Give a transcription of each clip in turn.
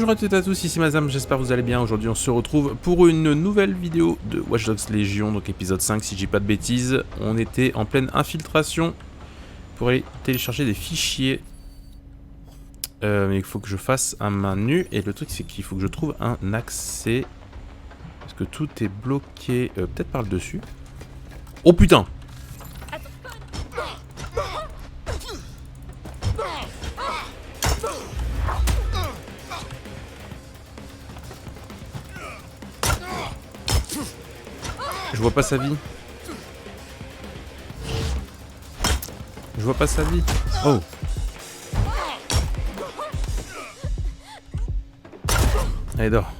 Bonjour à toutes et à tous, ici Mazam, j'espère que vous allez bien. Aujourd'hui on se retrouve pour une nouvelle vidéo de Watch Dogs Legion, donc épisode 5 si je dis pas de bêtises. On était en pleine infiltration pour aller télécharger des fichiers. Mais il faut que je fasse à main nue, et le truc c'est qu'il faut que je trouve un accès. Parce que tout est bloqué, peut-être par le dessus. Oh putain! Je vois pas sa vie. Je vois pas sa vie. Oh. Allez, dors.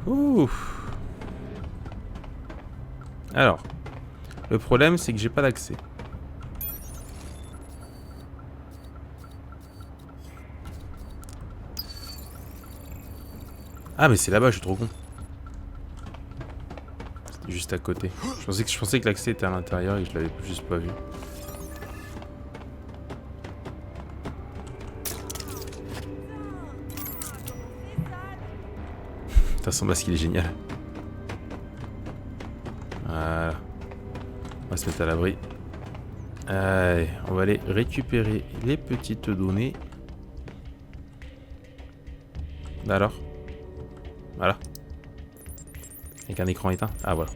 Ouh. Alors. Le problème, c'est que j'ai pas d'accès. Ah, mais c'est là-bas, je suis trop con. C'était juste à côté. Je pensais que l'accès était à l'intérieur et que je l'avais juste pas vu. Putain, son masque il est génial. Voilà. On va se mettre à l'abri. Allez, on va aller récupérer les petites données. Alors. Voilà. Avec un écran éteint. Ah voilà.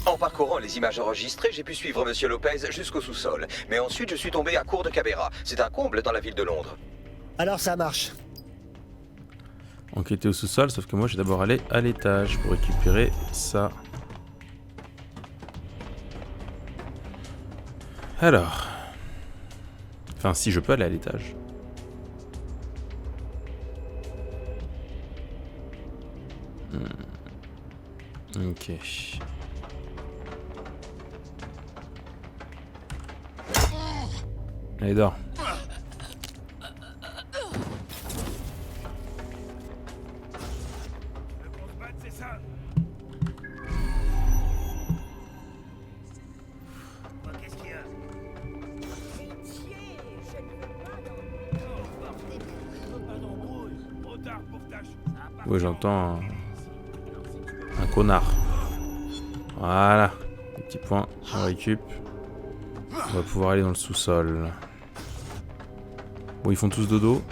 En parcourant les images enregistrées, j'ai pu suivre Monsieur Lopez jusqu'au sous-sol. Mais ensuite, je suis tombé à court de caméras. C'est un comble dans la ville de Londres. Alors ça marche. Enquêter au sous-sol, sauf que moi je vais d'abord aller à l'étage pour récupérer ça. Alors. Enfin, si je peux aller à l'étage. Ok. Allez, dors. Oui, j'entends un connard. Voilà. Des petits points. On récup. On va pouvoir aller dans le sous-sol. Bon, ils font tous dodo.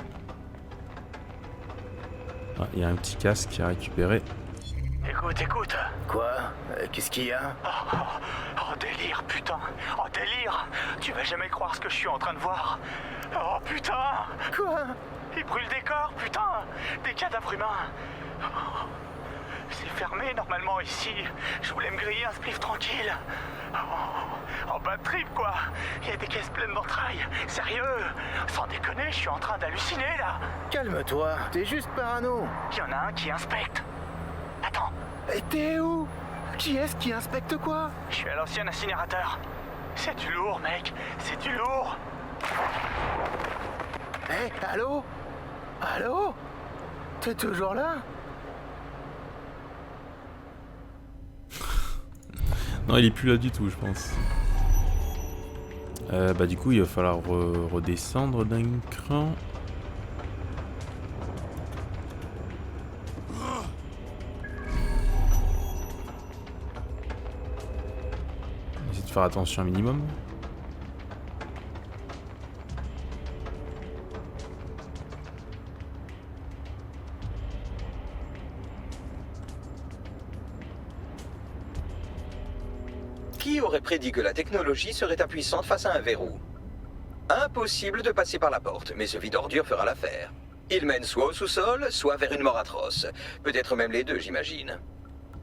Ah, il y a un petit casque à récupérer. Écoute. Quoi? Qu'est-ce qu'il y a? Oh, délire, putain. Oh, délire. Tu vas jamais croire ce que je suis en train de voir. Oh, putain. Quoi? Ils brûlent des corps, putain. Des cadavres humains. Oh, c'est fermé normalement ici. Je voulais me griller un spliff tranquille. Oh, bad trip, quoi. Il y a des caisses pleines d'entrailles. Sérieux. Sans déconner, je suis en train d'halluciner, là. Calme-toi, t'es juste parano. Il y en a un qui inspecte. Attends, Et t'es où? Qui est-ce qui inspecte quoi? je suis à l'ancien incinérateur. C'est du lourd, mec. C'est du lourd. Hé, allô? Allô? T'es toujours là? Non, il est plus là du tout, je pense. Bah du coup, il va falloir redescendre d'un cran. Essayer de faire attention un minimum. Qui aurait prédit que la technologie serait impuissante face à un verrou? Impossible de passer par la porte, mais ce vide ordure fera l'affaire. Il mène soit au sous-sol, soit vers une mort atroce. Peut-être même les deux, j'imagine.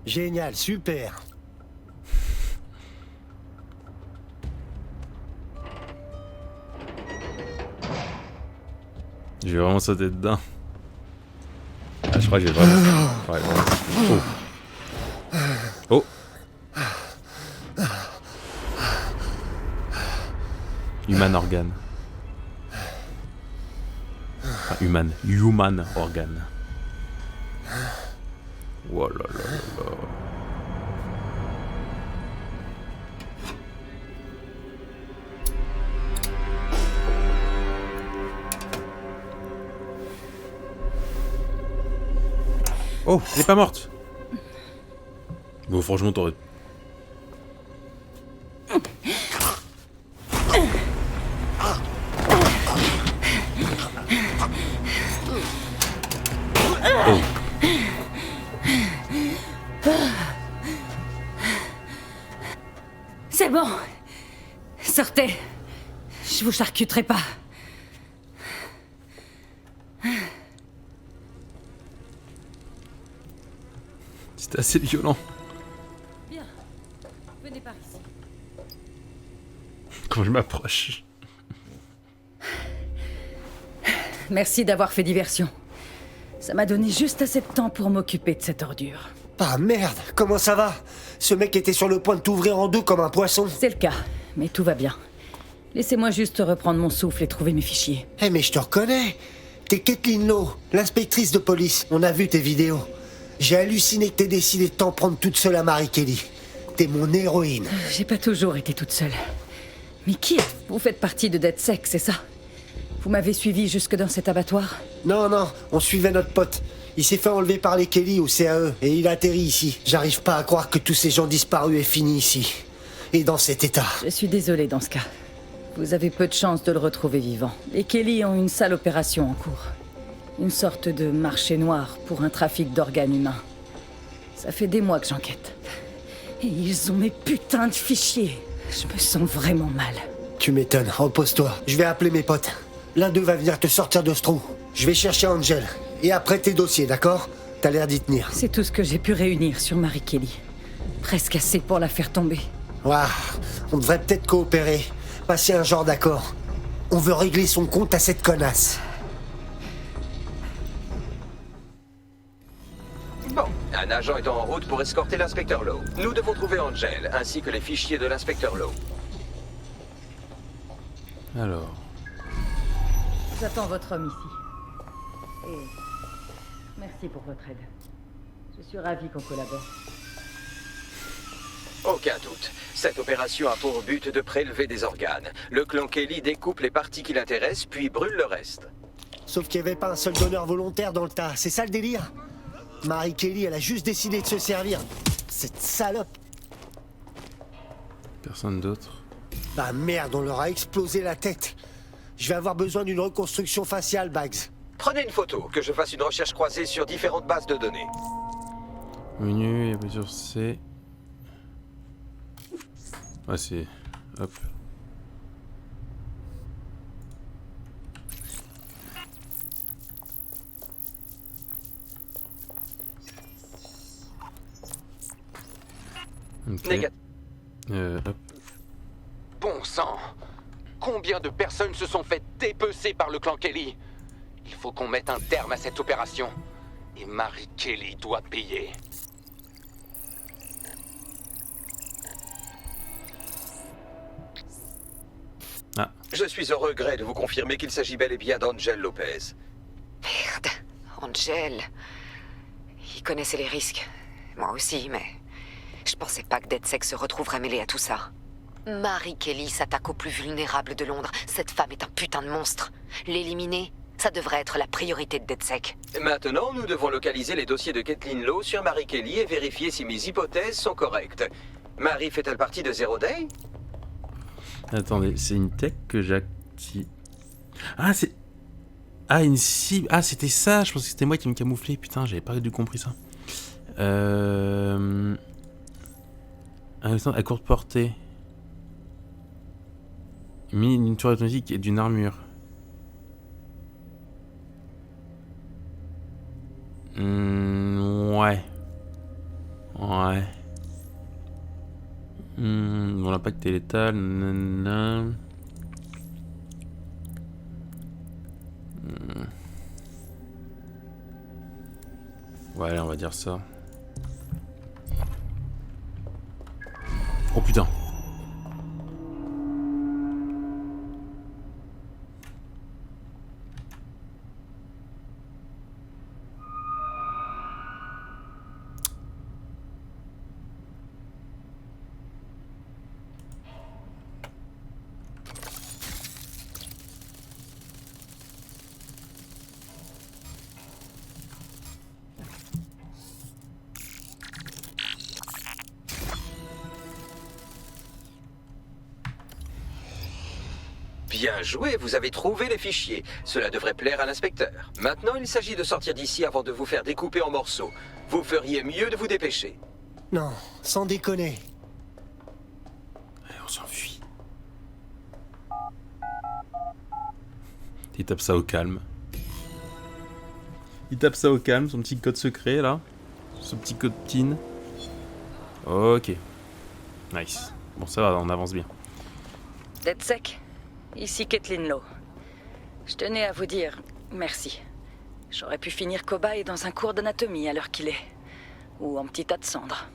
Génial, super. Je vais vraiment sauter dedans. Ah, je crois que j'ai vraiment... Ouais, vraiment... Oh. Oh. Human organ. Enfin, human organ. Oh là là là là. Oh, elle est pas morte. Bon, franchement, t'aurais... Oh. C'est bon. Sortez. Je vous charcuterai pas. C'était assez violent. Bien. Venez par ici. Quand je m'approche. Merci d'avoir fait diversion. Ça m'a donné juste assez de temps pour m'occuper de cette ordure. Ah merde, comment ça va? Ce mec était sur le point de t'ouvrir en deux comme un poisson. C'est le cas, mais tout va bien. Laissez-moi juste reprendre mon souffle et trouver mes fichiers. Eh mais je te reconnais. T'es Kathleen Lowe, l'inspectrice de police. On a vu tes vidéos. J'ai halluciné que t'aies décidé de t'en prendre toute seule à Marie Kelly. T'es mon héroïne. J'ai pas toujours été toute seule. Mais qui êtes-vous? Vous faites partie de DedSec, c'est ça? Vous m'avez suivi jusque dans cet abattoir? Non, on suivait notre pote. Il s'est fait enlever par les Kelly au CAE et il atterrit ici. J'arrive pas à croire que tous ces gens disparus aient fini ici. Et dans cet état. Je suis désolée dans ce cas. Vous avez peu de chance de le retrouver vivant. Les Kelly ont une sale opération en cours. Une sorte de marché noir pour un trafic d'organes humains. Ça fait des mois que j'enquête. Et ils ont mes putains de fichiers. Je me sens vraiment mal. Tu m'étonnes, repose-toi. Je vais appeler mes potes. L'un d'eux va venir te sortir de ce trou. Je vais chercher Angel. Et après tes dossiers, d'accord? T'as l'air d'y tenir. C'est tout ce que j'ai pu réunir sur Marie Kelly. Presque assez pour la faire tomber. Ouah, on devrait peut-être coopérer. Passer un genre d'accord. On veut régler son compte à cette connasse. Bon, un agent est en route pour escorter l'inspecteur Lowe. Nous devons trouver Angel, ainsi que les fichiers de l'inspecteur Lowe. Alors... J'attends votre homme ici. Et merci pour votre aide. Je suis ravie qu'on collabore. Aucun doute. Cette opération a pour but de prélever des organes. Le clan Kelly découpe les parties qui l'intéressent, puis brûle le reste. Sauf qu'il n'y avait pas un seul donneur volontaire dans le tas. C'est ça le délire? Marie Kelly, elle a juste décidé de se servir. Cette salope. Personne d'autre. Bah merde, on leur a explosé la tête. Je vais avoir besoin d'une reconstruction faciale, Bags. Prenez une photo, que je fasse une recherche croisée sur différentes bases de données. Menu, il y a plusieurs C. Ouais, c'est... Hop. Ok. Négatif. Hop. Bon sang! Combien de personnes se sont fait dépecer par le clan Kelly? Il faut qu'on mette un terme à cette opération. Et Marie Kelly doit payer. Ah. Je suis au regret de vous confirmer qu'il s'agit bel et bien d'Angel Lopez. Merde, Angel. Il connaissait les risques. Moi aussi, mais... Je pensais pas que DedSec se retrouverait mêlé à tout ça. Marie Kelly s'attaque aux plus vulnérables de Londres. Cette femme est un putain de monstre. L'éliminer, ça devrait être la priorité de DedSec. Maintenant, nous devons localiser les dossiers de Kathleen Lowe sur Marie Kelly et vérifier si mes hypothèses sont correctes. Marie fait-elle partie de Zero Day? Attendez, c'est une tech que j'active. Ah, c'est... Ah, une cible... Ah, c'était ça. Je pense que c'était moi qui me camouflais. Putain, j'avais pas du compris ça. À courte portée. Une tour automatique et d'une armure. Ouais. Ouais. Bon, l'impact est létal. Nanana. Ouais, allez, on va dire ça. Oh putain. Bien joué, vous avez trouvé les fichiers. Cela devrait plaire à l'inspecteur. Maintenant, il s'agit de sortir d'ici avant de vous faire découper en morceaux. Vous feriez mieux de vous dépêcher. Non, sans déconner. Allez, on s'enfuit. Il tape ça au calme. Il tape ça au calme, son petit code secret là. Ce petit code PIN. Ok. Nice. Bon, ça va, on avance bien. DedSec, ici Kathleen Lowe. Je tenais à vous dire merci. J'aurais pu finir cobaye dans un cours d'anatomie à l'heure qu'il est. Ou en petit tas de cendres.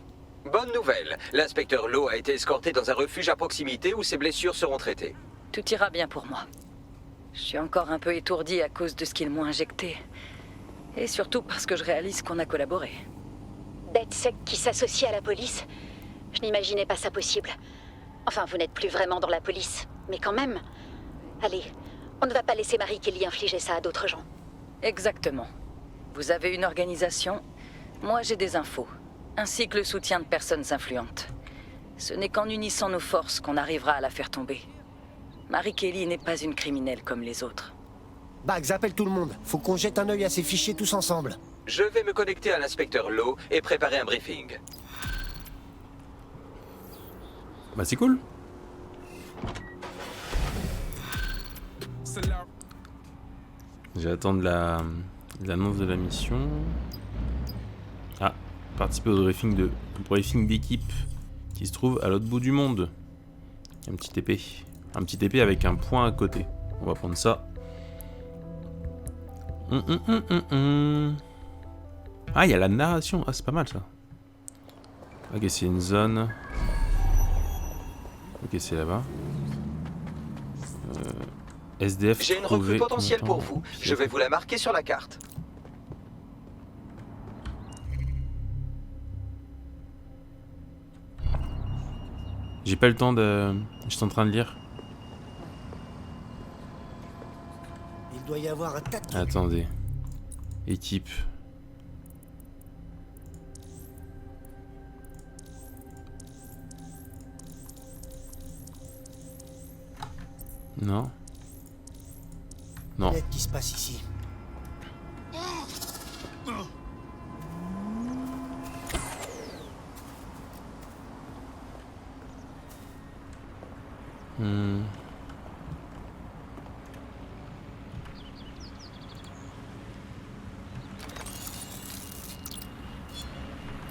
Bonne nouvelle. L'inspecteur Lowe a été escorté dans un refuge à proximité où ses blessures seront traitées. Tout ira bien pour moi. Je suis encore un peu étourdi à cause de ce qu'ils m'ont injecté. Et surtout parce que je réalise qu'on a collaboré. DedSec qui s'associe à la police? Je n'imaginais pas ça possible. Enfin, vous n'êtes plus vraiment dans la police, mais quand même. Allez, on ne va pas laisser Marie Kelly infliger ça à d'autres gens. Exactement. Vous avez une organisation, moi j'ai des infos, ainsi que le soutien de personnes influentes. Ce n'est qu'en unissant nos forces qu'on arrivera à la faire tomber. Marie Kelly n'est pas une criminelle comme les autres. Bags, appelle tout le monde. Faut qu'on jette un œil à ces fichiers tous ensemble. Je vais me connecter à l'inspecteur Lowe et préparer un briefing. Bah c'est cool. J'ai attendre l'annonce de la mission. Ah, participer au briefing d'équipe qui se trouve à l'autre bout du monde. Un petit épée. Un petit épée avec un point à côté. On va prendre ça. Ah, il y a la narration. Ah, c'est pas mal ça. Ok, c'est une zone. Ok, c'est là-bas. SDF. J'ai une recrue potentielle pour vous. Je vais vous la marquer sur la carte. J'ai pas le temps de... Je suis en train de lire. Il doit y avoir un tas de... Attendez. Équipe. Non. Non. Qu'est-ce qui se passe ici?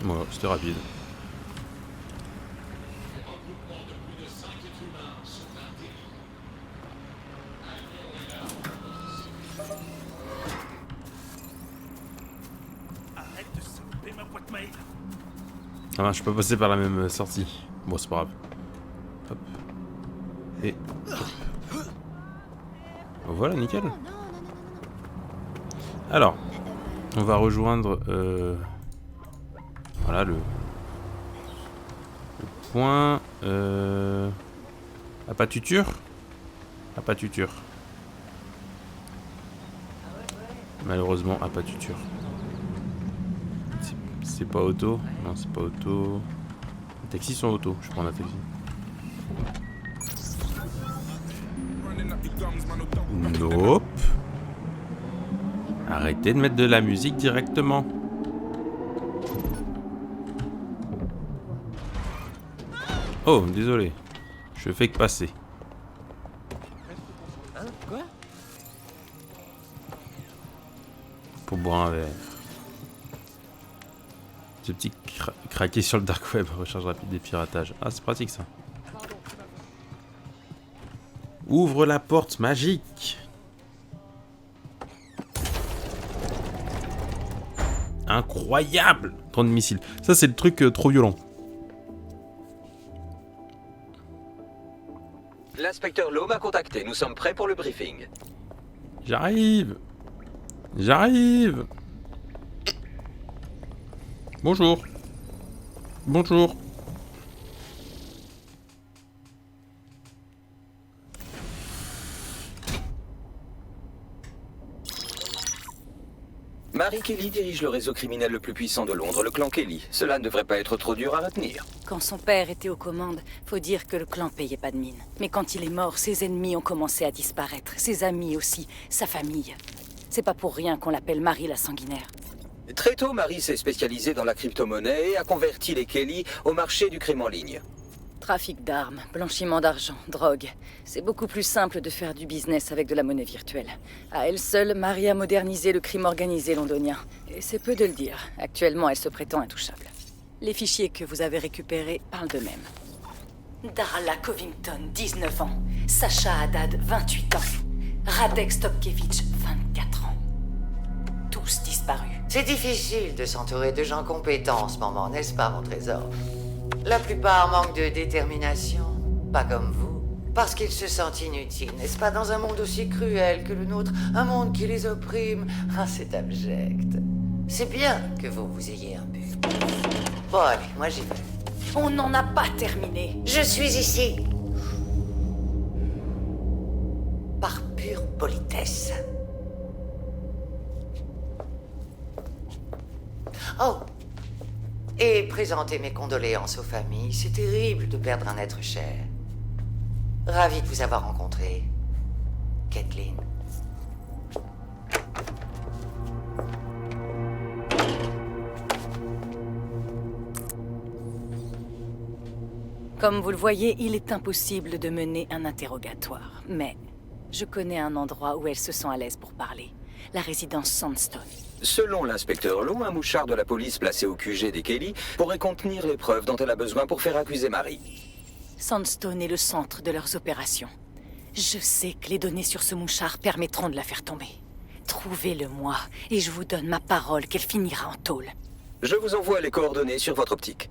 Voilà, c'était rapide. Ah non, je peux pas passer par la même sortie. Bon, c'est pas grave. Hop. Et... hop. Voilà, nickel. Alors, on va rejoindre... Voilà, le point... Apatuture. Apatuture. Malheureusement, apatuture. C'est pas auto. Non, c'est pas auto. Les taxis sont auto. Je prends un taxi. Nope. Arrêtez de mettre de la musique directement. Oh, désolé. Je fais que passer. Hein? Quoi? Pour boire un verre. Ce petit craqué sur le dark web, recharge rapide des piratages. Ah, c'est pratique ça. Ouvre la porte magique. Incroyable. 30 missiles. Ça, c'est le truc trop violent. L'inspecteur Lowe m'a contacté. Nous sommes prêts pour le briefing. J'arrive. J'arrive. Bonjour. Bonjour. Marie Kelly dirige le réseau criminel le plus puissant de Londres, le clan Kelly. Cela ne devrait pas être trop dur à retenir. Quand son père était aux commandes, faut dire que le clan payait pas de mine. Mais quand il est mort, ses ennemis ont commencé à disparaître. Ses amis aussi, sa famille. C'est pas pour rien qu'on l'appelle Marie la sanguinaire. Très tôt, Marie s'est spécialisée dans la crypto-monnaie et a converti les Kelly au marché du crime en ligne. Trafic d'armes, blanchiment d'argent, drogue. C'est beaucoup plus simple de faire du business avec de la monnaie virtuelle. À elle seule, Marie a modernisé le crime organisé londonien. Et c'est peu de le dire. Actuellement, elle se prétend intouchable. Les fichiers que vous avez récupérés parlent d'eux-mêmes. Darla Covington, 19 ans. Sacha Haddad, 28 ans. Radek Stopkevich, 24 ans. Tous disparus. C'est difficile de s'entourer de gens compétents en ce moment, n'est-ce pas, mon trésor? La plupart manquent de détermination, pas comme vous. Parce qu'ils se sentent inutiles, n'est-ce pas, dans un monde aussi cruel que le nôtre, un monde qui les opprime. Ah, c'est abject. C'est bien que vous ayez un but. Bon, allez, moi j'y vais. On n'en a pas terminé. Je suis ici. Par pure politesse. Oh! Et présenter mes condoléances aux familles. C'est terrible de perdre un être cher. Ravi de vous avoir rencontré, Kathleen. Comme vous le voyez, il est impossible de mener un interrogatoire. Mais je connais un endroit où elles se sent à l'aise pour parler. La résidence Sandstone. Selon l'inspecteur Lowe, un mouchard de la police placé au QG des Kelly pourrait contenir les preuves dont elle a besoin pour faire accuser Marie. Sandstone est le centre de leurs opérations. Je sais que les données sur ce mouchard permettront de la faire tomber. Trouvez-le-moi, et je vous donne ma parole qu'elle finira en tôle. Je vous envoie les coordonnées sur votre optique.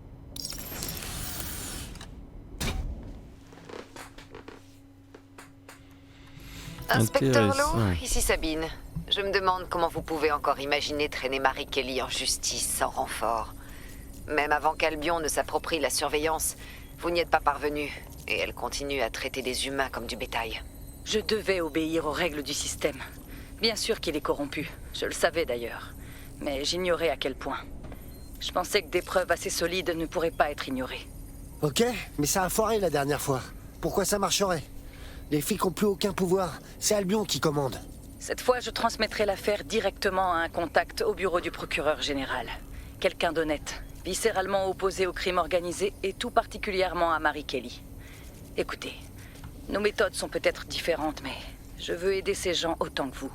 Inspecteur Lowe, ici Sabine. Je me demande comment vous pouvez encore imaginer traîner Marie Kelly en justice sans renfort. Même avant qu'Albion ne s'approprie la surveillance, vous n'y êtes pas parvenu. Et elle continue à traiter des humains comme du bétail. Je devais obéir aux règles du système. Bien sûr qu'il est corrompu. Je le savais d'ailleurs. Mais j'ignorais à quel point. Je pensais que des preuves assez solides ne pourraient pas être ignorées. Ok, mais ça a foiré la dernière fois. Pourquoi ça marcherait? Les flics n'ont plus aucun pouvoir. C'est Albion qui commande. Cette fois, je transmettrai l'affaire directement à un contact au bureau du procureur général. Quelqu'un d'honnête, viscéralement opposé au crime organisé et tout particulièrement à Marie Kelly. Écoutez, nos méthodes sont peut-être différentes, mais je veux aider ces gens autant que vous.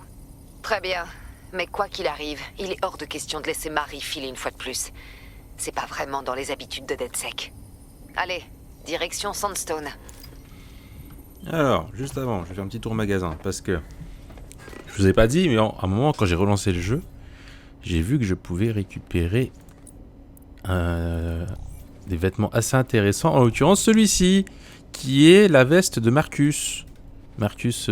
Très bien. Mais quoi qu'il arrive, il est hors de question de laisser Marie filer une fois de plus. C'est pas vraiment dans les habitudes de DedSec. Allez, direction Sandstone. Alors, juste avant, je vais faire un petit tour magasin, parce que je vous ai pas dit, mais à un moment, quand j'ai relancé le jeu, j'ai vu que je pouvais récupérer des vêtements assez intéressants, en l'occurrence celui-ci, qui est la veste de Marcus. Marcus,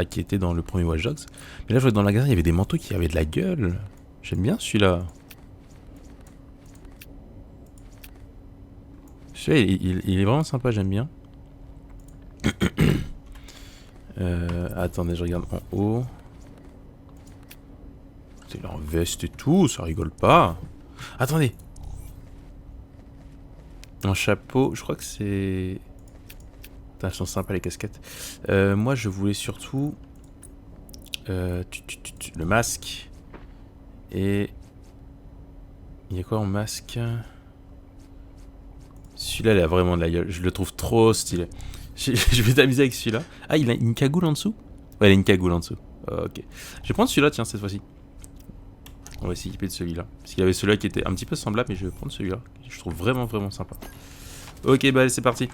qui était dans le premier Watch Dogs. Mais là, je vois dans le magasin, il y avait des manteaux qui avaient de la gueule. J'aime bien celui-là. Celui-là, il est vraiment sympa, j'aime bien. Attendez, je regarde en haut. C'est leur veste et tout, ça rigole pas. Attendez. Un chapeau, je crois que c'est... Putain, elles sont sympas les casquettes. Moi, je voulais surtout... le masque. Et... Il y a quoi en masque? Celui-là, il a vraiment de la gueule. Je le trouve trop stylé. Je vais t'amuser avec celui-là. Ah, il a une cagoule en dessous? Ouais, il a une cagoule en dessous. Ok. Je vais prendre celui-là, tiens, cette fois-ci. On va s'équiper de celui-là. Parce qu'il y avait celui-là qui était un petit peu semblable, mais je vais prendre celui-là. Je trouve vraiment, vraiment sympa. Ok, bah allez, c'est parti.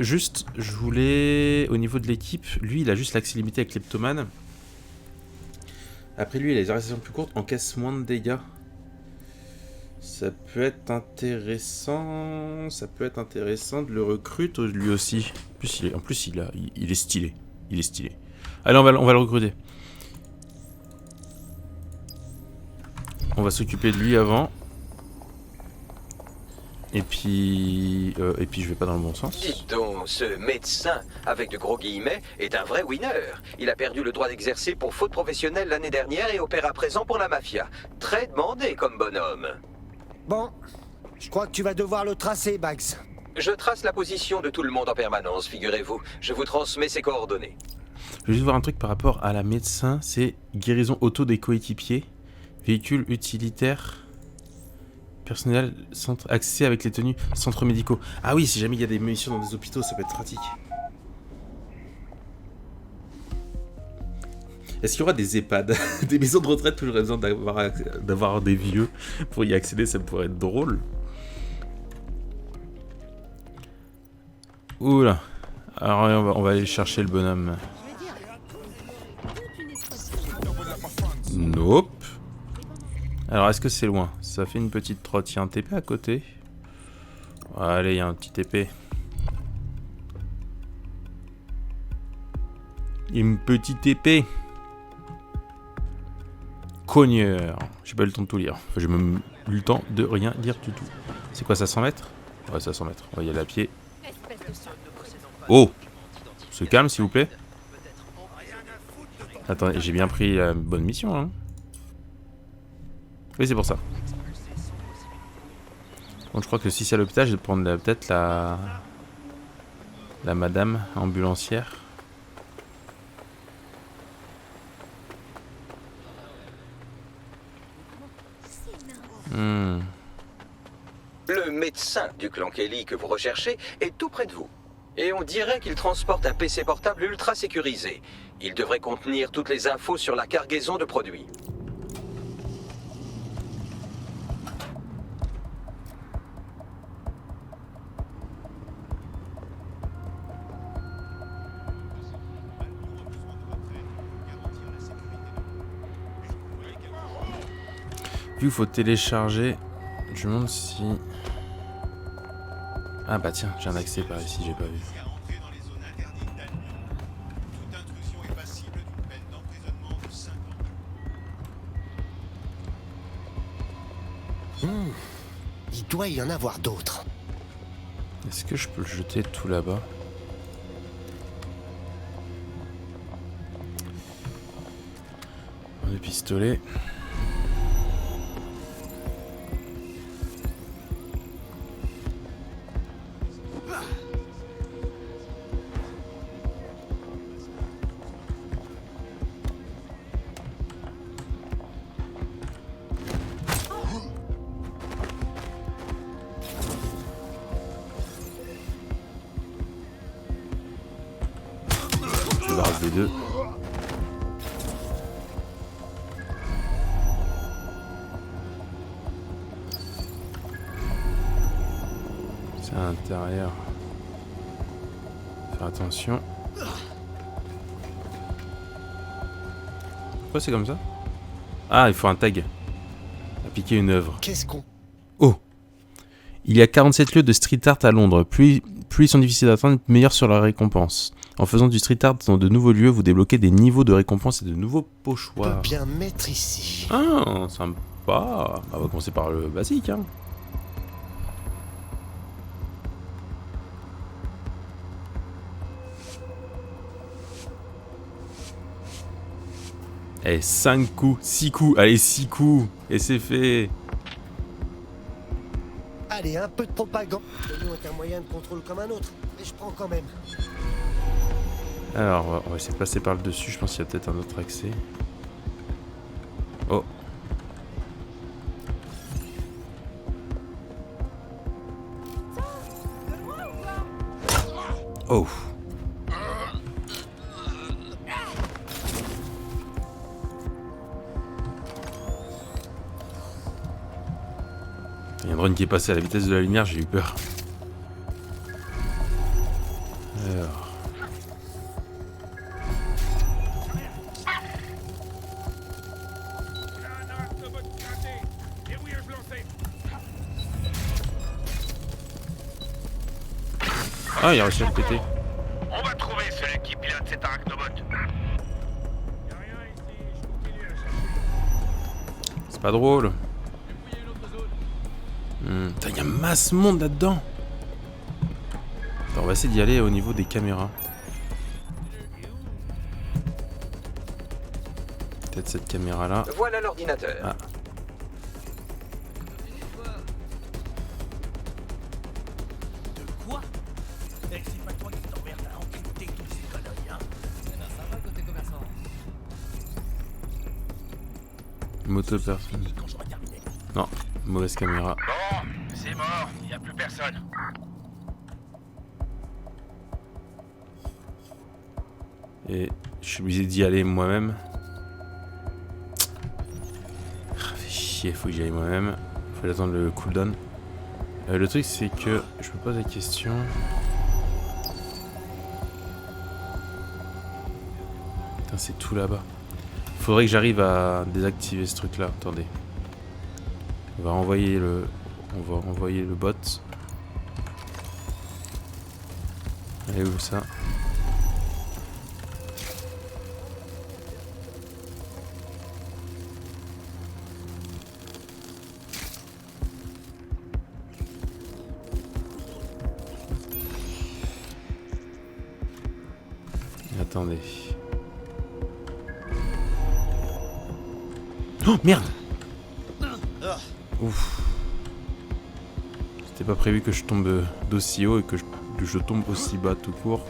Juste, je voulais... Au niveau de l'équipe, lui, il a juste l'accès limité à Kleptoman. Après lui, il a les arrestations plus courtes, encaisse moins de dégâts. Ça peut être intéressant. Ça peut être intéressant de le recruter lui aussi. En plus, il est stylé. Il est stylé. Allez, on va le recruter. On va s'occuper de lui avant. Et puis je vais pas dans le bon sens. Dites donc, ce médecin, avec de gros guillemets, est un vrai winner. Il a perdu le droit d'exercer pour faute professionnelle l'année dernière et opère à présent pour la mafia. Très demandé comme bonhomme. Bon, je crois que tu vas devoir le tracer, Bags. Je trace la position de tout le monde en permanence, figurez-vous. Je vous transmets ses coordonnées. Je vais juste voir un truc par rapport à la médecin, c'est guérison auto des coéquipiers, véhicule utilitaire, personnel, centre accès avec les tenues, centres médicaux. Ah oui, si jamais il y a des munitions dans des hôpitaux, ça peut être pratique. Est-ce qu'il y aura des EHPAD, des maisons de retraite où j'aurais besoin d'avoir des vieux pour y accéder, ça pourrait être drôle. Oula. Alors on va aller chercher le bonhomme. Nope. Alors est-ce que c'est loin? Ça fait une petite trotte. Il y a un TP à côté. Allez, il y a un petit TP. Une petite épée. Cogneur. J'ai pas eu le temps de tout lire. Enfin, j'ai même eu le temps de rien lire du tout. C'est quoi ça, 100 mètres? Ouais, ça 100 mètres. On va y aller à pied. Oh! Se calme s'il vous plaît. Attendez, j'ai bien pris la bonne mission hein. Oui, c'est pour ça. Bon, je crois que si c'est à l'hôpital, je vais prendre peut-être la madame ambulancière. Le médecin du clan Kelly que vous recherchez est tout près de vous. Et on dirait qu'il transporte un PC portable ultra sécurisé. Il devrait contenir toutes les infos sur la cargaison de produits. Vu qu'il faut télécharger, je me demande si... Ah bah tiens, j'ai un accès par ici, j'ai pas vu. Il doit y en avoir d'autres. Est-ce que je peux le jeter tout là-bas? Le pistolet. Des deux. C'est à l'intérieur. Faire attention. Pourquoi c'est comme ça? Ah, il faut un tag. Appliquer une œuvre. Qu'est-ce qu'on... Oh! Il y a 47 lieux de street art à Londres. Plus ils sont difficiles à atteindre, meilleur sur la récompense. En faisant du street art dans de nouveaux lieux, vous débloquez des niveaux de récompense et de nouveaux pochoirs. On peut bien mettre ici. Ah, sympa. On va commencer par le basique, hein. Eh, 5 coups, 6 coups, allez 6 coups, et c'est fait. Allez, un peu de propagande. Le nom est un moyen de contrôle comme un autre, mais je prends quand même. Alors, on va essayer de passer par le dessus, je pense qu'il y a peut-être un autre accès. Oh. Oh. Il y a un drone qui est passé à la vitesse de la lumière, j'ai eu peur. Alors. Ah, il a réussi à le péter. On va trouver celui qui pilote cet arachnobot. C'est pas drôle. Putain, il y a masse monde là-dedans. On va essayer d'y aller au niveau des caméras. Peut-être cette caméra là. Voilà l'ordinateur. Ah. Moto personne. Non, mauvaise caméra. Bon, c'est mort, y a plus personne. Et je suis obligé d'y aller moi-même. Ah, fait chier, faut que j'y aille moi-même. Faut attendre le cooldown. Le truc c'est que je me pose la question. Putain, c'est tout là-bas. Faudrait que j'arrive à désactiver ce truc là. Attendez. On va renvoyer le bot. Elle est où ça? Attendez. Oh merde! Ouf. C'était pas prévu que je tombe d'aussi haut et que je tombe aussi bas tout court.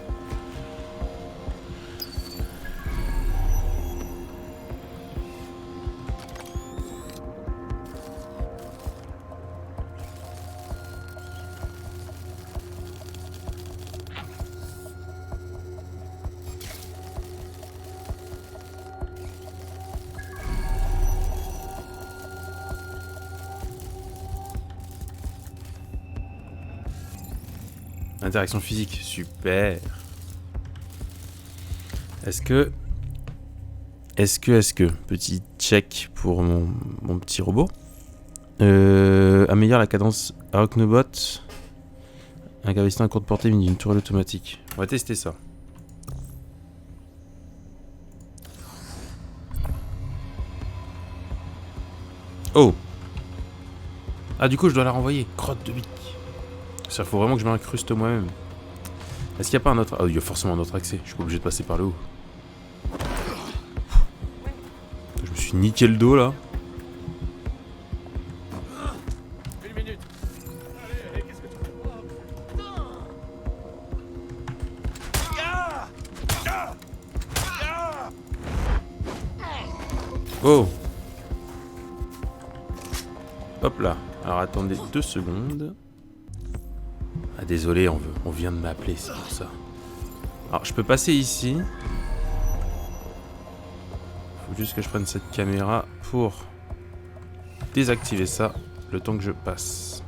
Interaction physique, super. Est-ce que, petit check pour mon petit robot. Améliore la cadence Arachnobot. Un cabestin à courte portée muni d'une tourelle automatique. On va tester ça. Oh. Ah, du coup je dois la renvoyer. Crotte de bique. Ça, faut vraiment que je m'incruste moi-même. Est-ce qu'il n'y a pas un autre... Ah, il y a forcément un autre accès. Je suis pas obligé de passer par le haut. Je me suis niqué le dos, là. Une minute. Allez, qu'est-ce que tu fais? Oh. Hop là. Alors, attendez 2 secondes. Ah, désolé, on vient de m'appeler, c'est pour ça. Alors, je peux passer ici. Faut juste que je prenne cette caméra pour désactiver ça le temps que je passe.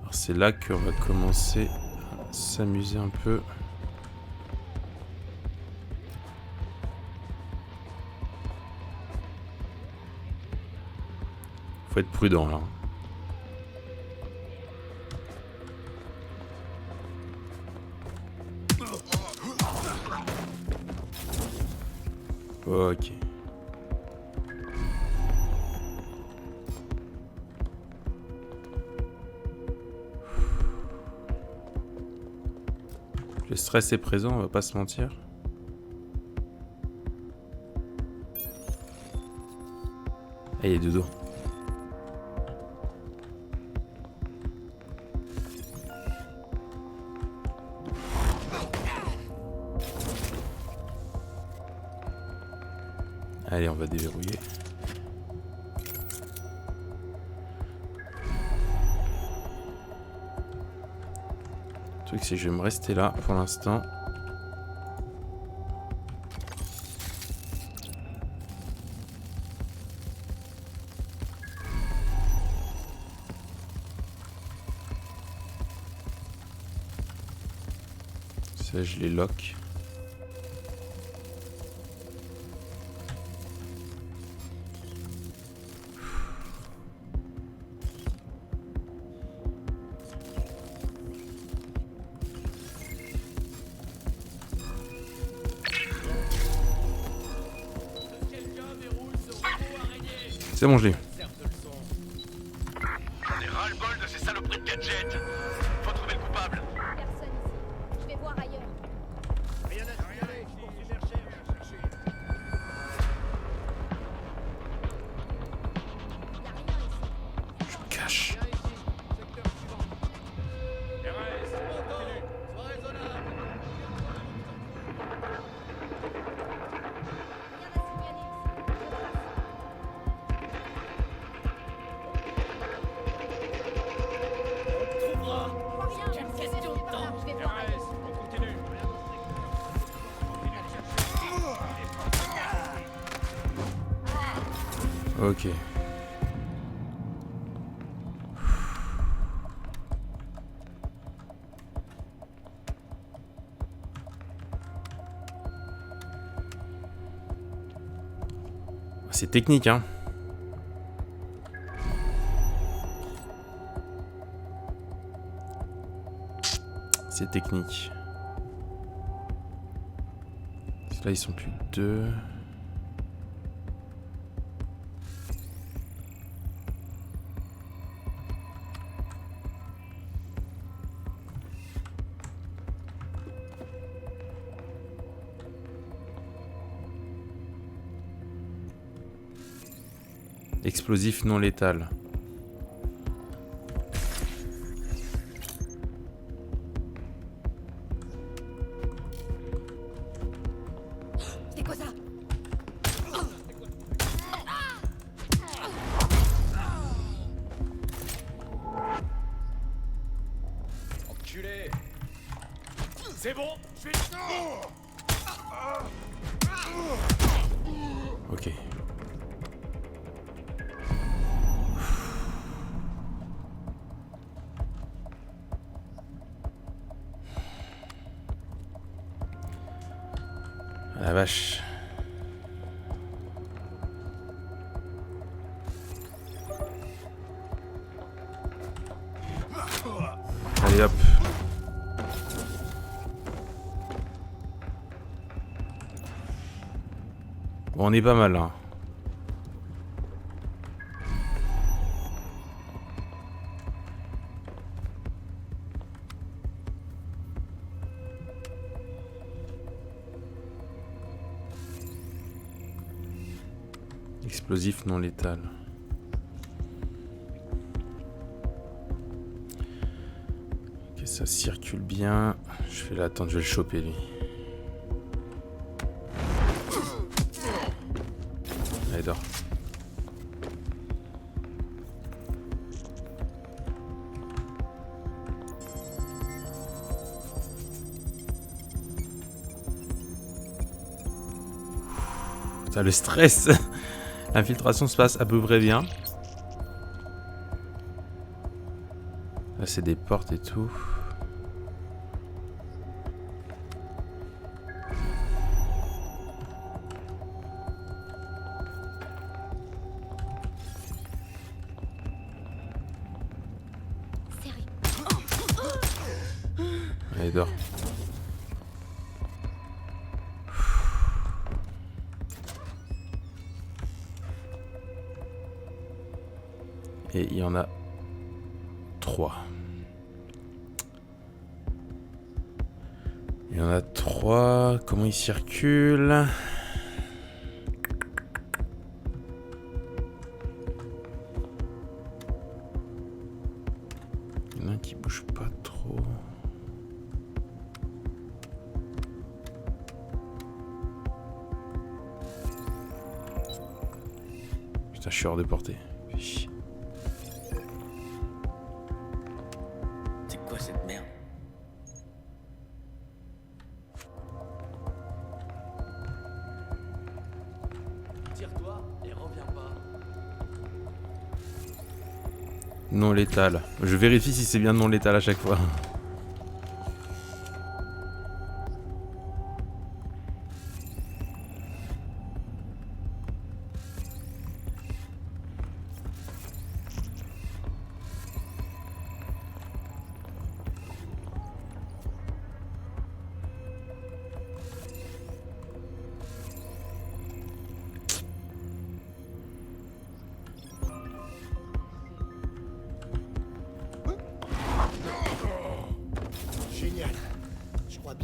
Alors, c'est là qu'on va commencer à s'amuser un peu. Faut être prudent là. Ok. Le stress est présent, on va pas se mentir. Ah, il est dodo. Allez, on va déverrouiller. Le truc, c'est que je vais me rester là pour l'instant. Ça, je les lock. C'est bon, je l'ai. J'en ai ras-le-bol de ces saloperies de gadgets. Faut trouver le coupable. Personne ici. Je vais voir ailleurs. Je me cache. Ok. C'est technique, hein. C'est technique. Là, ils sont plus deux. Explosif non létal. C'est quoi ça? Enculé. C'est bon, je vais... Ok. La vache. Allez hop. Bon, on est pas mal hein. Explosif non létal. Ok, ça circule bien. Je vais l'attendre, je vais le choper lui. Allez, dors. Putain, le stress. L'infiltration se passe à peu près bien. Là, c'est des portes et tout. Allez, dors. Et il y en a 3. Il y en a 3. Comment ils circulent? Il y en a un qui bouge pas trop. Putain, je suis hors de portée. Non létal. Je vérifie si c'est bien non létal à chaque fois.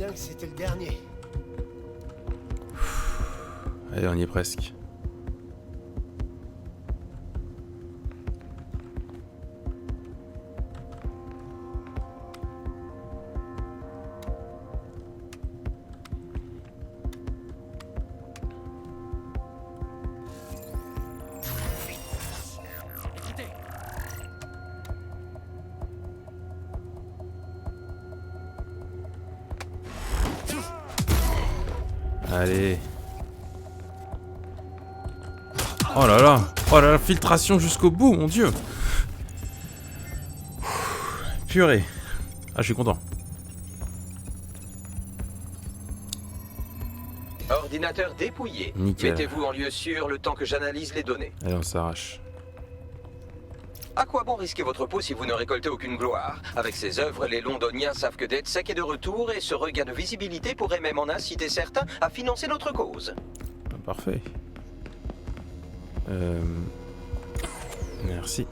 bien que c'était le dernier. Allez, on y est presque. Allez. Oh là là. Oh là là, filtration jusqu'au bout, mon dieu. Purée. Ah, je suis content. Ordinateur dépouillé. Nickel. Mettez-vous en lieu sûr le temps que j'analyse les données. Allez, on s'arrache. À quoi bon risquer votre peau si vous ne récoltez aucune gloire? Avec ces œuvres, les Londoniens savent que DedSec est de retour et ce regain de visibilité pourrait même en inciter certains à financer notre cause. Ah, parfait. Merci.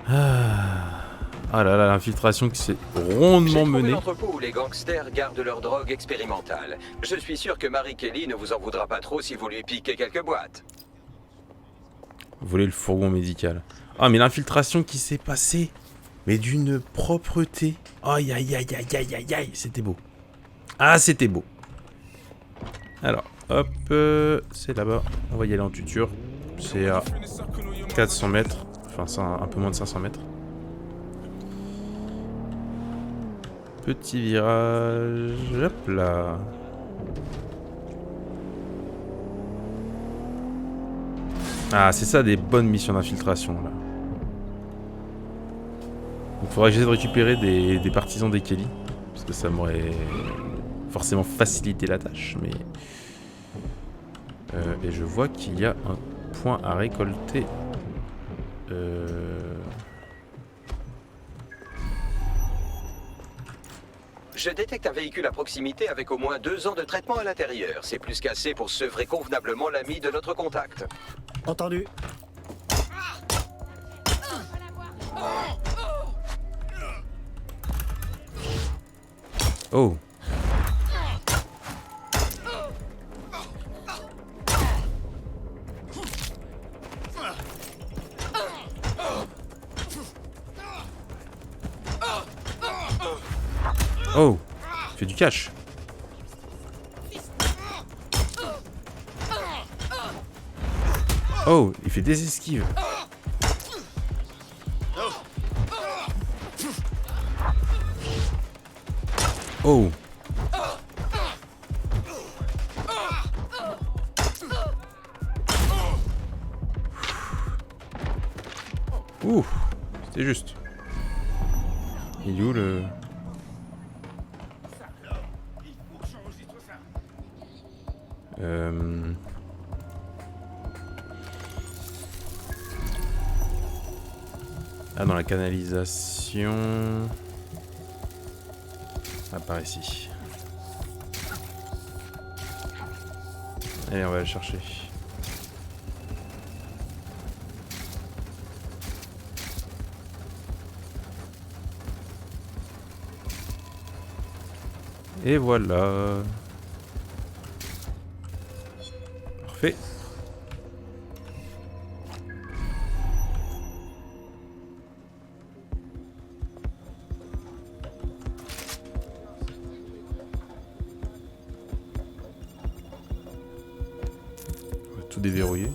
Ah là là, l'infiltration qui s'est rondement J'ai trouvé menée. l'entrepôt où les gangsters gardent leur drogue expérimentale. Je suis sûr que Marie Kelly ne vous en voudra pas trop si vous lui piquez quelques boîtes. Voler le fourgon médical. Ah, mais l'infiltration qui s'est passée. Mais d'une propreté. Aïe, aïe, aïe, aïe, aïe, aïe, aïe. C'était beau. Ah, c'était beau. Alors, hop. C'est là-bas. On va y aller en tuture. C'est à 400 mètres. Enfin, un peu moins de 500 mètres. Petit virage. Hop là. Ah, c'est ça des bonnes missions d'infiltration là. Il faudrait que j'essaie de récupérer des partisans des Kelly. Parce que ça m'aurait forcément facilité la tâche. Mais et je vois qu'il y a un point à récolter. Je détecte un véhicule à proximité avec au moins 2 ans de traitement à l'intérieur. C'est plus qu'assez pour sevrer convenablement l'ami de notre contact. Entendu. Oh. Oh. Fais du cash. Oh, il fait des esquives. Oh. Ouh, c'était juste. Il est où le... Ah, dans la canalisation... Ah, par ici. Allez, on va le chercher. Et voilà. Parfait. On va tout déverrouiller.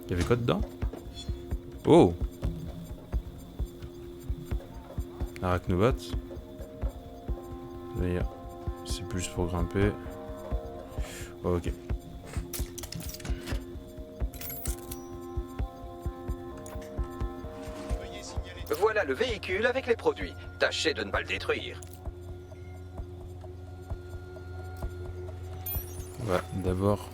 Il y avait quoi dedans? Oh! Arachnobot. D'ailleurs, c'est plus pour grimper. Oh, ok. Voilà le véhicule avec les produits. Tâchez de ne pas le détruire. On va d'abord...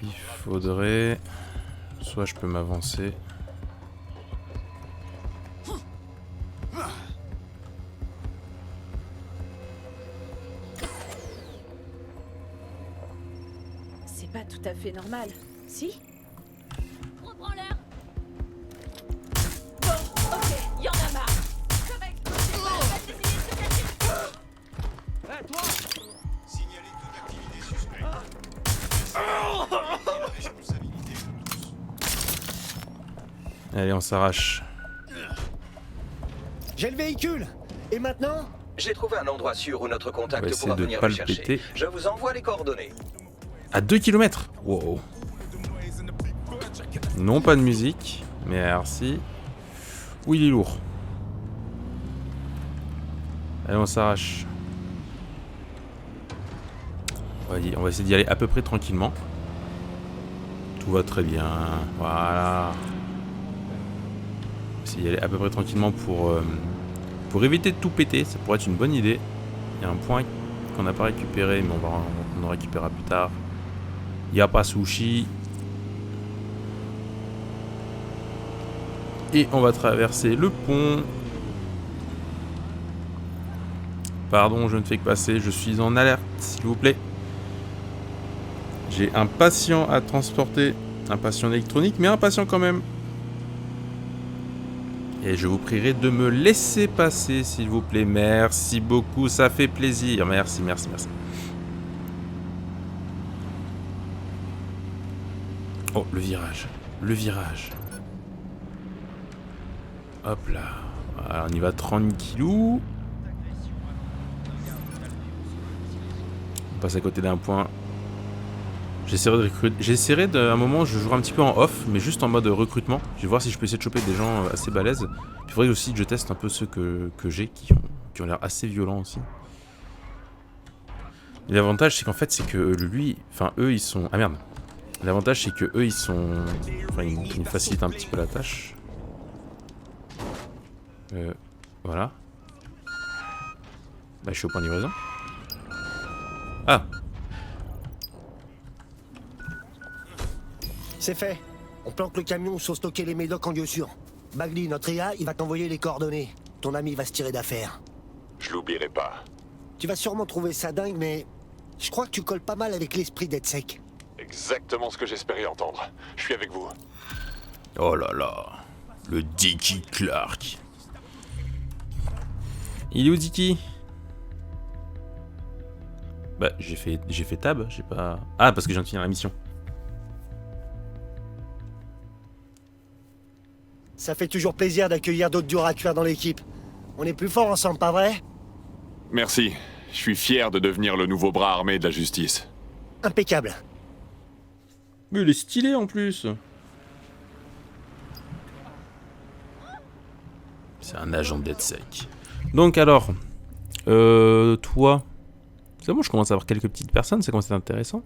Il faudrait... Soit je peux m'avancer. C'est pas tout à fait normal, si? Reprends-leur. Bon, ok, y en a marre. Ça va exploser, pas la peine d'essayer de se cacher. Hé, toi! Signalez toute activité suspecte. Responsabilité pour tous. Allez, on s'arrache. J'ai le véhicule. Et maintenant? J'ai trouvé un endroit sûr où notre On va contact essayer pourra de venir pas le le chercher. péter. Je vous envoie les coordonnées. À 2 km. Wow. Non, pas de musique. Mais merci. Oui, il est lourd. Allez, on s'arrache. On va essayer d'y aller à peu près tranquillement. Tout va très bien. Voilà. On va essayer d'y aller à peu près tranquillement pour éviter de tout péter. Ça pourrait être une bonne idée. Il y a un point qu'on n'a pas récupéré, mais on en récupérera plus tard. Il n'y a pas sushi. Et on va traverser le pont. Pardon, je ne fais que passer. Je suis en alerte, s'il vous plaît. J'ai un patient à transporter. Un patient électronique, mais un patient quand même. Et je vous prierai de me laisser passer, s'il vous plaît. Merci beaucoup, ça fait plaisir. Merci, merci, merci. Oh, le virage. Le virage. Hop là. Alors, on y va tranquillou. On passe à côté d'un point. J'essaierai d'un moment, je jouerai un petit peu en off, mais juste en mode recrutement. Je vais voir si je peux essayer de choper des gens assez balèzes. Puis il faudrait aussi que je teste un peu ceux que j'ai qui ont l'air assez violents aussi. Et l'avantage, c'est qu'en fait, c'est que eux, ils sont... Ah merde. L'avantage, c'est que eux, ils sont... Enfin, ils facilitent un petit peu la tâche. Voilà. Bah, je suis au point de livraison. Ah! C'est fait. On planque le camion où sont stockés les médocs en lieu sûr. Bagley, notre IA, il va t'envoyer les coordonnées. Ton ami va se tirer d'affaire. Je l'oublierai pas. Tu vas sûrement trouver ça dingue, mais... Je crois que tu colles pas mal avec l'esprit d'être sec. Exactement ce que j'espérais entendre. Je suis avec vous. Oh là là. Le Dickie Clark. Il est où, Dickie? Bah, j'ai fait tab, j'ai pas... Ah, parce que je viens de finir la mission. Ça fait toujours plaisir d'accueillir d'autres durs à cuire dans l'équipe. On est plus forts ensemble, pas vrai? Merci. Je suis fier de devenir le nouveau bras armé de la justice. Impeccable. Mais il est stylé en plus. C'est un agent DedSec. Donc alors, toi... C'est bon, je commence à avoir quelques petites personnes, ça commence à être intéressant.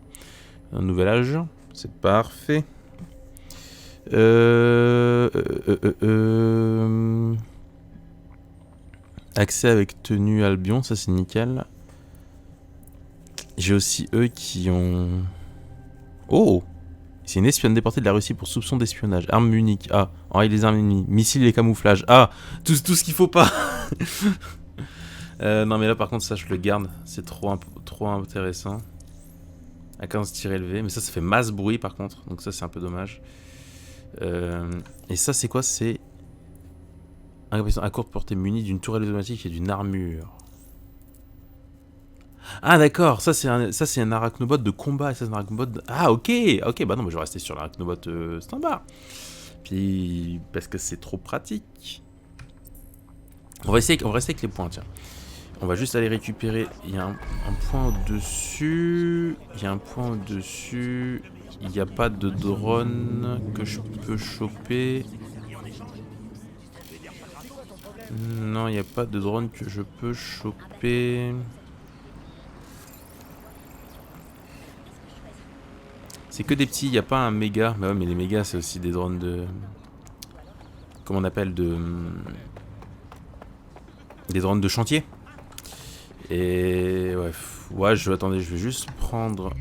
Un nouvel agent, c'est parfait. Accès avec tenue Albion, ça c'est nickel. J'ai aussi eux qui ont... Oh! C'est une espionne déportée de la Russie pour soupçon d'espionnage. Arme unique. Ah. Enraye les armes ennemies. Missiles et camouflage. Ah! Tout ce qu'il faut pas. Non mais là par contre ça je le garde. C'est trop intéressant. À 15 tirs élevés. Mais ça fait masse bruit par contre. Donc ça c'est un peu dommage. Et ça c'est quoi? C'est un courte portée muni d'une tourelle automatique et d'une armure. Ah d'accord, ça c'est un arachnobot de combat. Ça c'est un arachnobot de... Ah ok, bah non, bah, je vais rester sur l'arachnobot standard. Puis parce que c'est trop pratique. On va rester avec les points, tiens. On va juste aller récupérer. Il y a un point au-dessus. Il y a un point au-dessus. Il n'y a pas de drone que je peux choper. Non, il n'y a pas de drone que je peux choper. C'est que des petits, il n'y a pas un méga. Bah ouais, mais les mégas, c'est aussi des drones de... Comment on appelle des drones de chantier. Et ouais, attendez, je vais juste prendre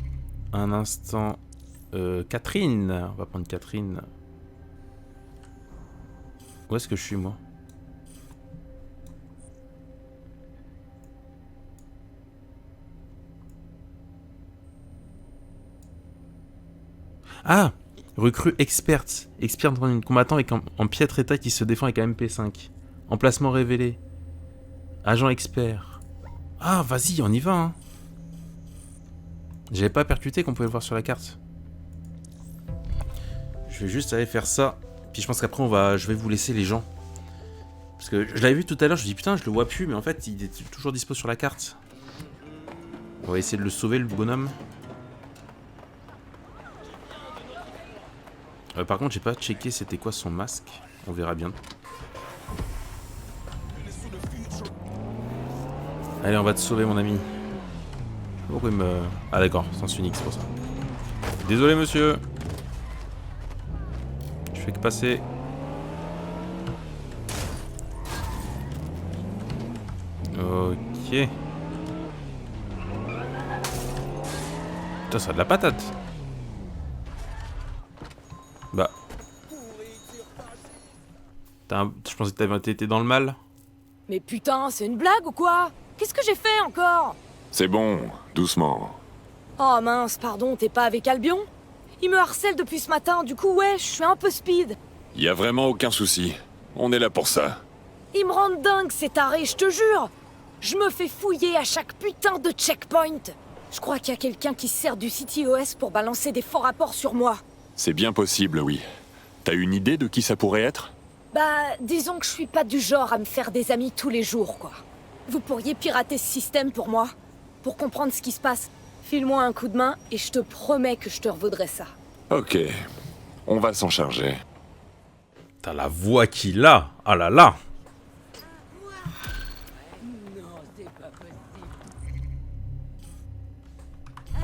un instant Catherine. On va prendre Catherine. Où est-ce que je suis moi? Ah, recrue experte. Experte dans une combattant avec en piètre état qui se défend avec un MP5. Emplacement révélé. Agent expert. Ah, vas-y, on y va, hein. J'avais pas percuté qu'on pouvait le voir sur la carte. Je vais juste aller faire ça. Puis je pense qu'après, je vais vous laisser les gens. Parce que je l'avais vu tout à l'heure, je me dis putain, je le vois plus, mais en fait, il est toujours dispo sur la carte. On va essayer de le sauver, le bonhomme. Par contre, j'ai pas checké c'était quoi son masque. On verra bien. Allez, on va te sauver, mon ami. Pourquoi il me... Ah d'accord, sens unique, c'est pour ça. Désolé, monsieur. Je fais que passer. Ok. Putain, ça a de la patate. Bah. Je pensais que t'avais été dans le mal. Mais putain, c'est une blague ou quoi? Qu'est-ce que j'ai fait encore? C'est bon, doucement. Oh mince, pardon, t'es pas avec Albion? Il me harcèle depuis ce matin, du coup ouais, je suis un peu speed. Y a vraiment aucun souci. On est là pour ça. Ils me rendent dingue ces tarés, je te jure. Je me fais fouiller à chaque putain de checkpoint. Je crois qu'il y a quelqu'un qui sert du CTOS pour balancer des faux rapports sur moi. C'est bien possible, oui. T'as une idée de qui ça pourrait être? Bah, disons que je suis pas du genre à me faire des amis tous les jours, quoi. Vous pourriez pirater ce système pour moi? Pour comprendre ce qui se passe? File-moi un coup de main et je te promets que je te revaudrai ça. Ok. On va s'en charger. T'as la voix qu'il a. Ah là là.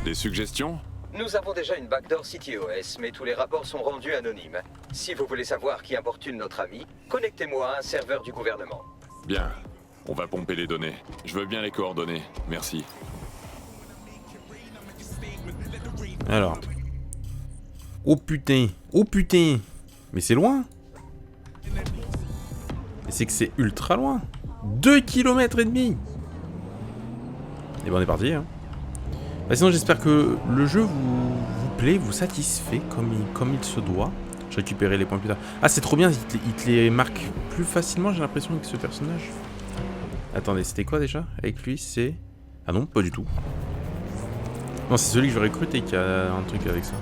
Des suggestions? Nous avons déjà une backdoor CTOS, mais tous les rapports sont rendus anonymes. Si vous voulez savoir qui importune notre ami, connectez-moi à un serveur du gouvernement. Bien. On va pomper les données. Je veux bien les coordonnées. Merci. Alors. Oh putain. Oh putain. Mais c'est loin. Mais c'est que c'est ultra loin. 2 km et demi. Et ben on est parti, hein. Bah sinon j'espère que le jeu vous plaît, vous satisfait comme il se doit. Je récupérerai les points plus tard. Ah c'est trop bien, il te les marque plus facilement j'ai l'impression avec ce personnage. Attendez, c'était quoi déjà? Avec lui c'est... Ah non, pas du tout. Non, c'est celui que je recrute et qui a un truc avec ça.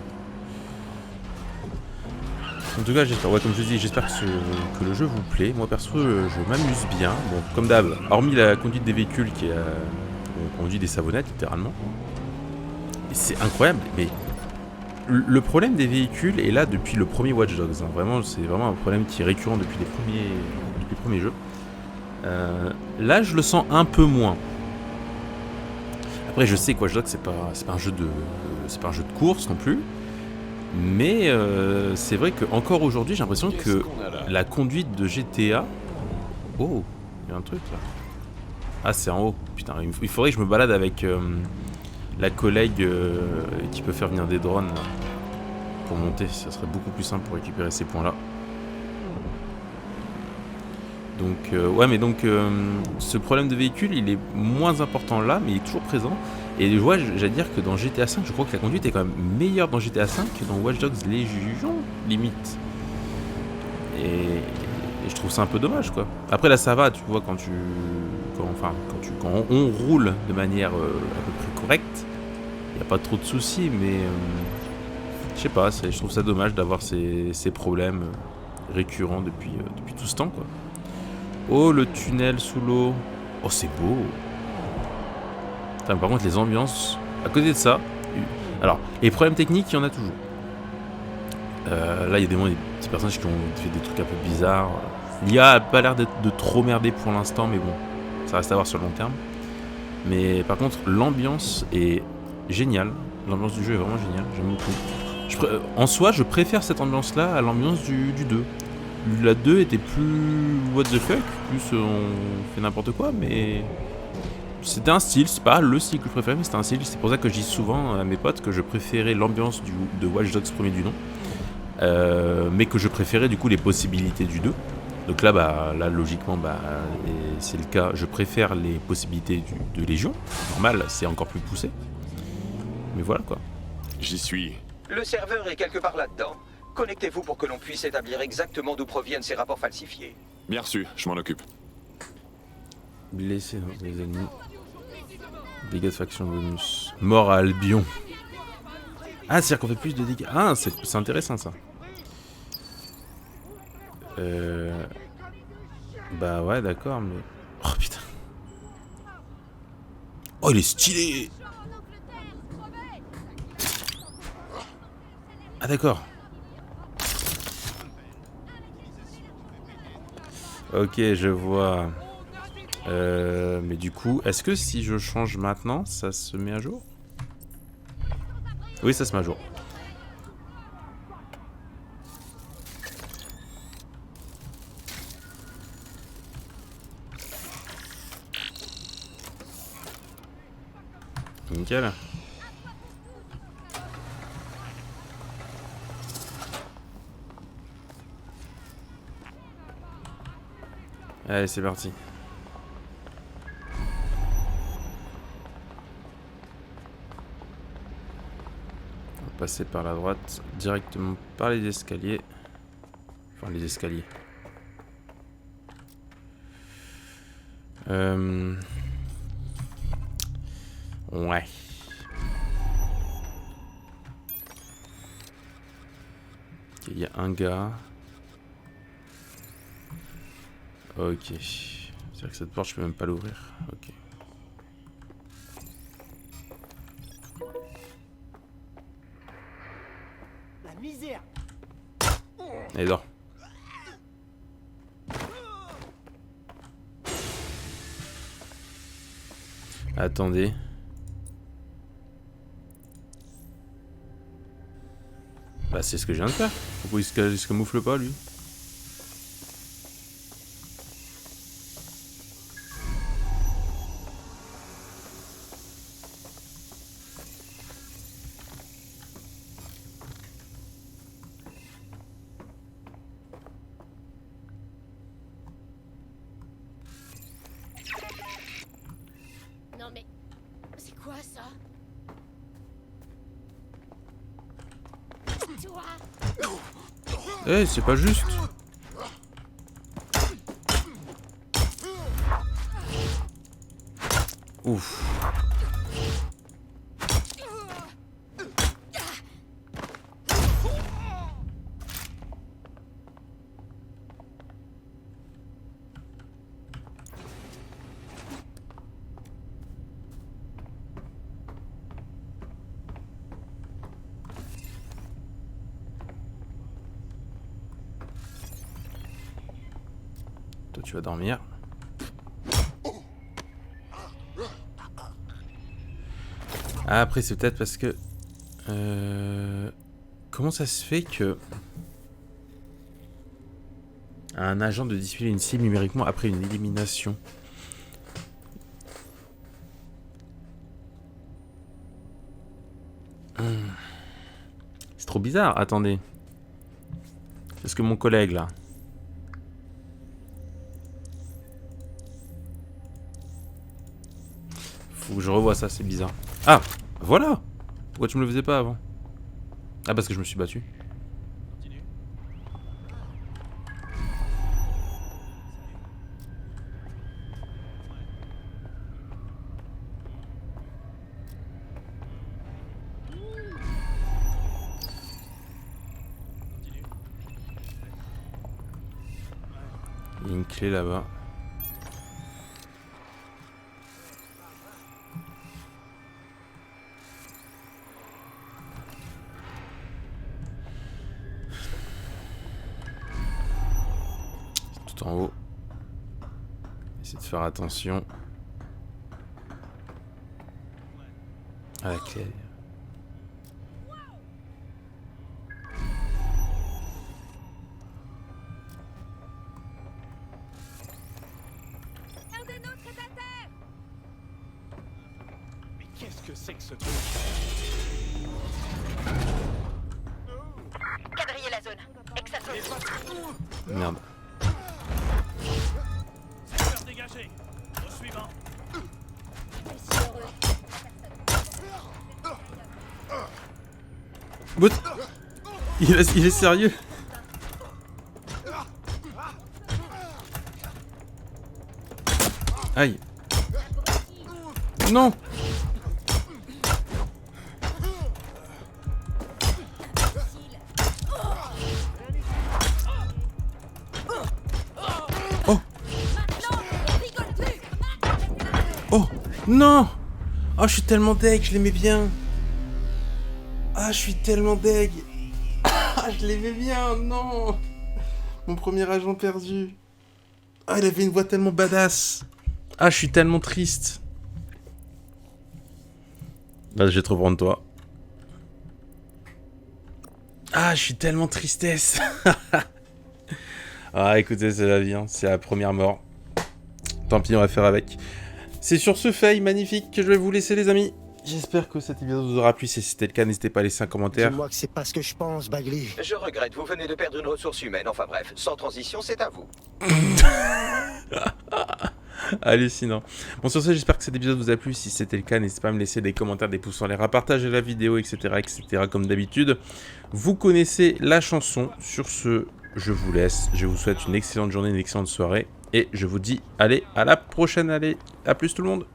En tout cas, j'espère, ouais, comme je dis, j'espère que le jeu vous plaît. Moi perso, je m'amuse bien. Bon, comme d'hab, hormis la conduite des véhicules qui est... on conduit des savonnettes, littéralement. C'est incroyable, mais le problème des véhicules est là depuis le premier Watch Dogs. Hein. Vraiment, c'est vraiment un problème qui est récurrent depuis les premiers jeux. Là, je le sens un peu moins. Après, je sais que Watch Dogs, c'est pas un jeu de course non plus. Mais c'est vrai qu'encore aujourd'hui, j'ai l'impression que la conduite de GTA... Oh, il y a un truc là. Ah, c'est en haut. Putain, il faudrait que je me balade avec... la collègue qui peut faire venir des drones là, pour monter, ça serait beaucoup plus simple pour récupérer ces points là. Donc ouais, mais donc ce problème de véhicule il est moins important là, mais il est toujours présent. Et je vois, j'allais dire que dans GTA 5, je crois que la conduite est quand même meilleure dans GTA 5 que dans Watch Dogs Légion, limite. Et je trouve ça un peu dommage quoi. Après là ça va, tu vois, quand on roule de manière à peu près correcte, il n'y a pas trop de soucis, mais je sais pas, je trouve ça dommage d'avoir ces problèmes récurrents depuis tout ce temps quoi. Oh, le tunnel sous l'eau. Oh, c'est beau. Putain, par contre, les ambiances, à côté de ça, alors, les problèmes techniques, il y en a toujours. Là, il y a des petits personnages qui ont fait des trucs un peu bizarres. L'IA a pas l'air de trop merder pour l'instant, mais bon, ça reste à voir sur le long terme. Mais par contre, l'ambiance est géniale. L'ambiance du jeu est vraiment géniale, j'aime beaucoup. En soi, je préfère cette ambiance-là à l'ambiance du 2. La 2 était plus what the fuck, plus on fait n'importe quoi, mais c'était un style, c'est pas le style que je préférais, mais c'était un style. C'est pour ça que je dis souvent à mes potes que je préférais l'ambiance de Watch Dogs premier du nom, mais que je préférais du coup les possibilités du 2. Donc là, logiquement, c'est le cas. Je préfère les possibilités de Légion. Normal, c'est encore plus poussé. Mais voilà quoi. J'y suis. Le serveur est quelque part là-dedans. Connectez-vous pour que l'on puisse établir exactement d'où proviennent ces rapports falsifiés. Bien reçu, je m'en occupe. Blessé dans les ennemis. Dégâts de faction bonus. Mort à Albion. Ah, c'est-à-dire qu'on fait plus de dégâts. Ah, c'est intéressant ça. Bah ouais, d'accord, mais... Oh putain. Oh, il est stylé. Ah d'accord. Ok, je vois. Mais du coup, est-ce que si je change maintenant, ça se met à jour? Oui, ça se met à jour. Nickel. Allez, c'est parti. On va passer par la droite, directement par les escaliers. Enfin, les escaliers. Ouais. Il y a un gars. Ok. C'est-à-dire que cette porte, je peux même pas l'ouvrir. Ok. La misère. Allez, dors. Attendez. Bah c'est ce que je viens de faire. Pourquoi il se camoufle pas lui? Non mais... C'est quoi ça? Toi? Eh, c'est pas juste. Ouf. Toi, tu vas dormir. Ah, après, c'est peut-être parce que... Comment ça se fait que... Un agent de dissimuler une cible numériquement après une élimination? C'est trop bizarre, attendez. Est-ce que mon collègue, là... Faut que je revoie ça, c'est bizarre. Ah, voilà. Pourquoi tu me le faisais pas avant? Ah, parce que je me suis battu. Il y a une clé là-bas. Tout en haut. Essayez de faire attention. À la clé. Qu'est-ce que c'est que ce truc? Quadriller la zone. Exato. Merde. Secteur dégagé. Au suivant. What? Il est sérieux? Aïe. Non. Oh. Oh. Non. Oh, je suis tellement deg, je l'aimais bien. Ah, je suis tellement deg. Ah, je l'aimais bien, non. Mon premier agent perdu. Ah, il avait une voix tellement badass. Ah, je suis tellement triste. Là, je vais te reprendre toi. Ah, je suis tellement tristesse. Ah, écoutez, c'est la vie, hein. C'est la première mort. Tant pis, on va faire avec. C'est sur ce fail magnifique que je vais vous laisser, les amis. J'espère que cet épisode vous aura plu. Si c'était le cas, n'hésitez pas à laisser un commentaire. Dis-moi que c'est pas ce que je pense, Bagley. Je regrette, vous venez de perdre une ressource humaine. Enfin bref, sans transition, c'est à vous. Hallucinant. Bon, sur ce, j'espère que cet épisode vous a plu. Si c'était le cas, n'hésitez pas à me laisser des commentaires, des pouces en l'air, à partager la vidéo, etc., etc., comme d'habitude. Vous connaissez la chanson. Sur ce, je vous laisse. Je vous souhaite une excellente journée, une excellente soirée. Et je vous dis, allez, à la prochaine. Allez, à plus tout le monde.